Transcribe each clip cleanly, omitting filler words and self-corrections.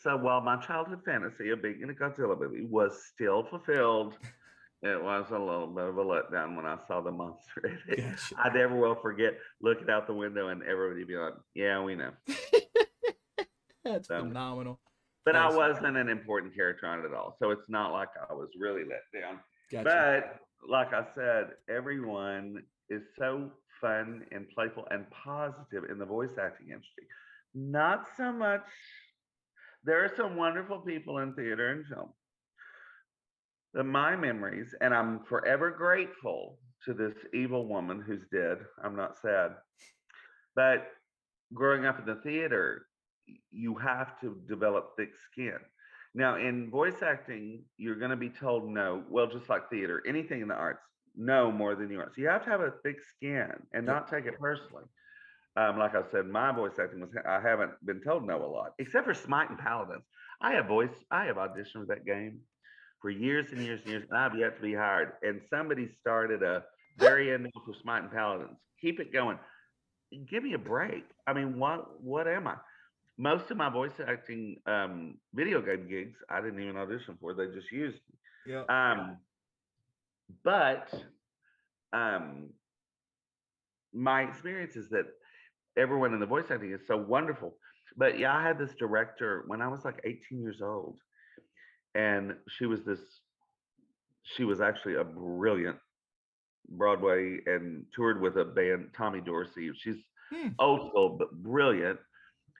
So while my childhood fantasy of being in a Godzilla movie was still fulfilled, it was a little bit of a letdown when I saw the monster in it. Gotcha. I never will forget looking out the window and everybody be like, "Yeah, we know." That's So, phenomenal. but I That's wasn't an important character on it at all, so it's not like I was really let down. gotcha. But like I said, everyone is so fun and playful and positive in the voice acting industry. Not so much. There are some wonderful people in theater and film. My memories, and I'm forever grateful to this evil woman who's dead. I'm not sad. But growing up in the theater, you have to develop thick skin. Now, in voice acting, you're going to be told no. Well, just like theater, anything in the arts, no more than you are. So you have to have a thick skin and Yep. not take it personally. Like I said, my voice acting was I haven't been told no a lot, except for Smite and Paladins. I have auditioned for that game for years and years and years, and I've yet to be hired. And somebody started a Barry Yandell for Smite and Paladins. Keep it going. Give me a break. I mean, what am I? Most of my voice acting video game gigs, I didn't even audition for. They just used me. Yep. But um, my experience is that everyone in the voice acting is so wonderful. But yeah, I had this director when I was like 18 years old, and she was actually a brilliant Broadway and toured with a band, Tommy Dorsey. She's Hmm. old school but brilliant.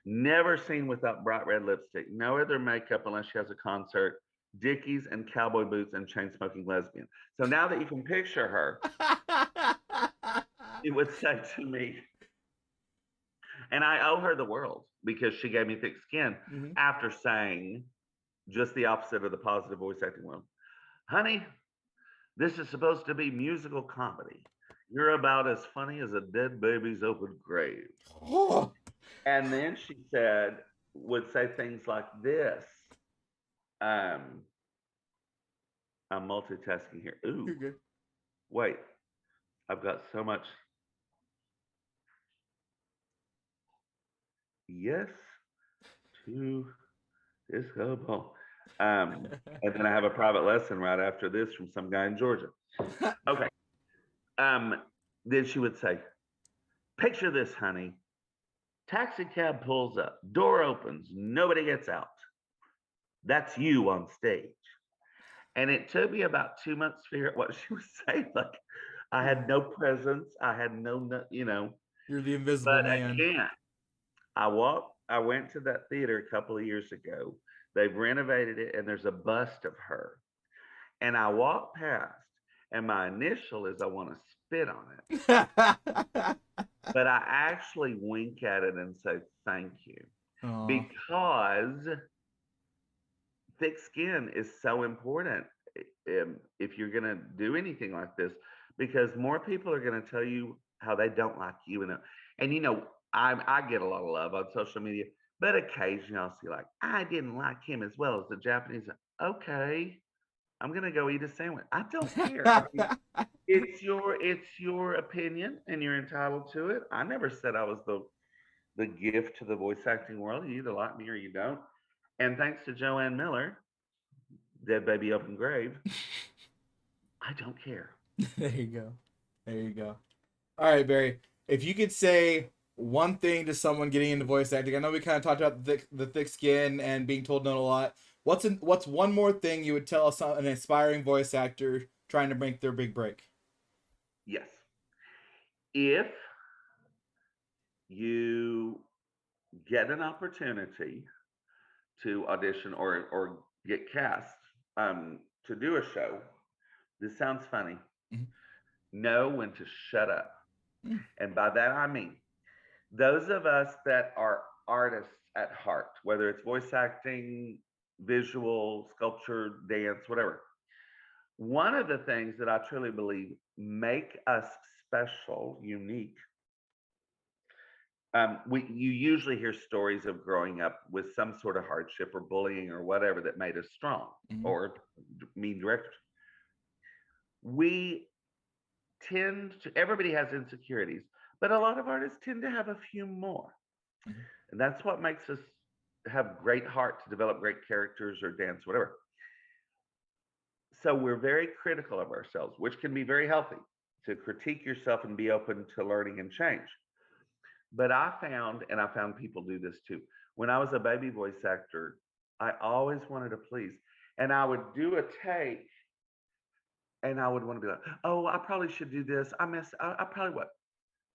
Never seen without bright red lipstick. No other makeup unless she has a concert. Dickies and cowboy boots and chain smoking lesbian. So now that you can picture her, she would say to me, and I owe her the world because she gave me thick skin hmm after saying just the opposite of the positive voice acting world. Honey, this is supposed to be musical comedy. You're about as funny as a dead baby's open grave. Oh, And then she said, would say things like this. Um, I'm multitasking here. Ooh, you're good. wait, I've got so much. Yes to disco ball. And then I have a private lesson right after this from some guy in Georgia. Okay. Um, then she would say, picture this, honey. Taxi cab pulls up, door opens, nobody gets out. That's you on stage. And it took me about 2 months to figure out what she was saying. Like, I had no presence. I had no. You're the invisible But man. again, I went to that theater a couple of years ago. They've renovated it and there's a bust of her. And I walked past and my initial is I want to spit on it. But I actually wink at it and say thank you Aw. because thick skin is so important if you're going to do anything like this because more people are going to tell you how they don't like you and I get a lot of love on social media, but occasionally I'll see like I didn't like him as well as the Japanese. Okay, I'm going to go eat a sandwich. I don't care. I mean, it's your opinion and you're entitled to it. I never said I was the gift to the voice acting world. You either like me or you don't. And thanks to Joanne Miller, Dead Baby Open Grave, I don't care. There you go. There you go. All right, Barry. If you could say one thing to someone getting into voice acting, I know we kind of talked about the thick skin and being told no a lot. What's one more thing you would tell an aspiring voice actor trying to make their big break? Yes. If you get an opportunity to audition or get cast to do a show, this sounds funny. Mhm. Know when to shut up. And by that I mean those of us that are artists at heart, whether it's voice acting, visual, sculpture, dance, whatever. One of the things that I truly believe make us special, unique, you usually hear stories of growing up with some sort of hardship or bullying or whatever that made us strong Mhm. or mean directors. We everybody has insecurities, but a lot of artists tend to have a few more. Mhm. And that's what makes us have great heart to develop great characters or dance, whatever. So we're very critical of ourselves, which can be very healthy to critique yourself and be open to learning and change. But I found, and I found people do this too, when I was a baby voice actor, I always wanted to please. And I would do a take and I would want to be like, oh, I probably should do this. I probably what?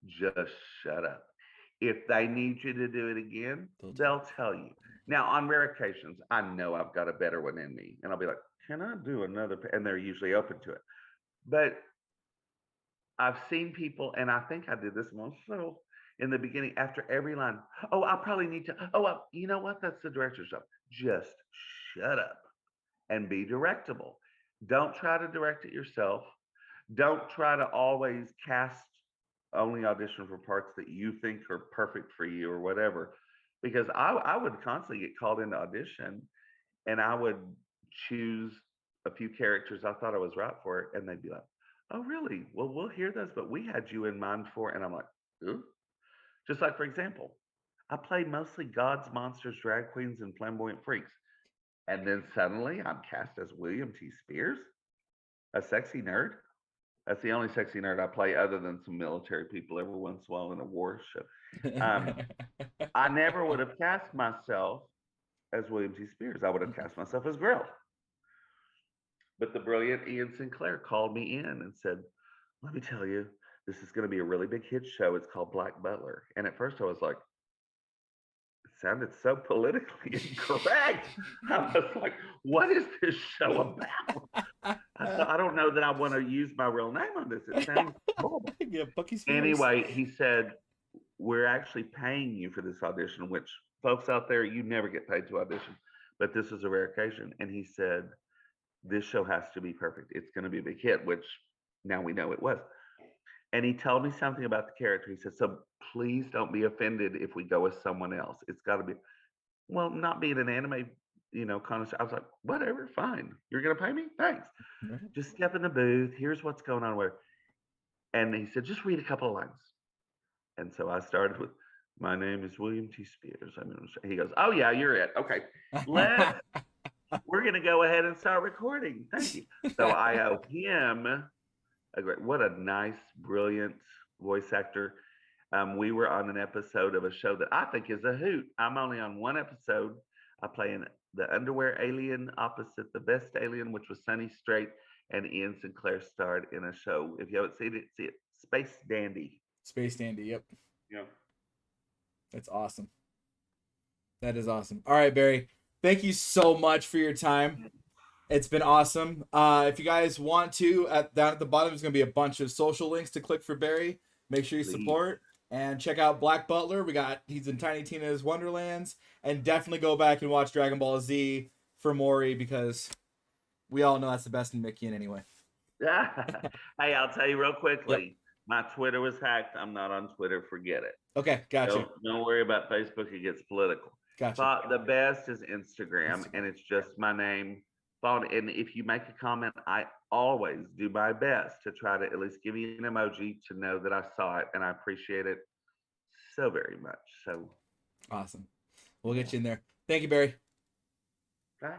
Just shut up. If they need you to do it again, They'll tell they'll tell you. Now, on rare occasions, I know I've got a better one in me, and I'll be like, "Can I do another?" And they're usually open to it. But I've seen people, and I think I did this myself in the beginning. After every line, oh, I probably need to. Oh, you know what? That's the director's job. Just shut up and be directable. Don't try to direct it yourself. Don't try to always cast only audition for parts that you think are perfect for you or whatever. Because I would constantly get called into audition and I would choose a few characters I thought I was right for, and they'd be like, "Oh, really? Well, we'll hear those, but we had you in mind for." And I'm like, "Ooh." Just like, for example, I play mostly gods, monsters, drag queens, and flamboyant freaks. And then suddenly I'm cast as William T. Spears, a sexy nerd. That's the only sexy nerd I play, other than some military people every once in a while in a war show. Um, I never would have cast myself as William T. Spears. I would have cast myself as Grill. But the brilliant Ian Sinclair called me in and said, "Let me tell you, this is going to be a really big hit show. It's called Black Butler." And at first I was like, it sounded so politically incorrect. I was like, what is this show about? I thought, I don't know that I want to use my real name on this. It sounds horrible. Yeah, Bucky Spears. Anyway, he said, "We're actually paying you for this audition," which, folks out there, you never get paid to audition, but this is a rare occasion. And he said, "This show has to be perfect. It's going to be a big hit," which now we know it was. And he told me something about the character. He said, "So please don't be offended if we go with someone else. It's got to be," well, not being an anime, kind of. I was like, "Whatever, fine. You're going to pay me? Thanks. Right. Just step in the booth. Here's what's going on." Where, and he said, "Just read a couple of lines." And so I started with, "My name is William T. Spears." I mean, he goes, "Oh yeah, you're it. Okay, let's. We're going to go ahead and start recording. Thank you." So I owe him a great. What a nice, brilliant voice actor. We were on an episode of a show that I think is a hoot. I'm only on one episode. I play in the underwear alien opposite the best alien, which was Sunny Strait, and Ian Sinclair starred in a show. If you haven't seen it, see it. Space Dandy. Space Dandy. Yep, Yeah. that's awesome. That is awesome. All right, Barry. Thank you so much for your time. It's been awesome. If you guys want to, down at the bottom is going to be a bunch of social links to click for Barry. Make sure you Please. support and check out Black Butler. He's in Tiny Tina's Wonderlands, and definitely go back and watch Dragon Ball Z for Mori, because we all know that's the best in Mickey anyway. Hey, I'll tell you real Yep. quickly. My Twitter was hacked. I'm not on Twitter. Forget it. Okay, gotcha. Don't worry about Facebook. It gets political. Gotcha. The best is Instagram, and Instagram. it's just my name. And if you make a comment, I always do my best to try to at least give you an emoji to know that I saw it, and I appreciate it so very much. So, Awesome. We'll yeah. get you in there. Thank you, Barry. Bye.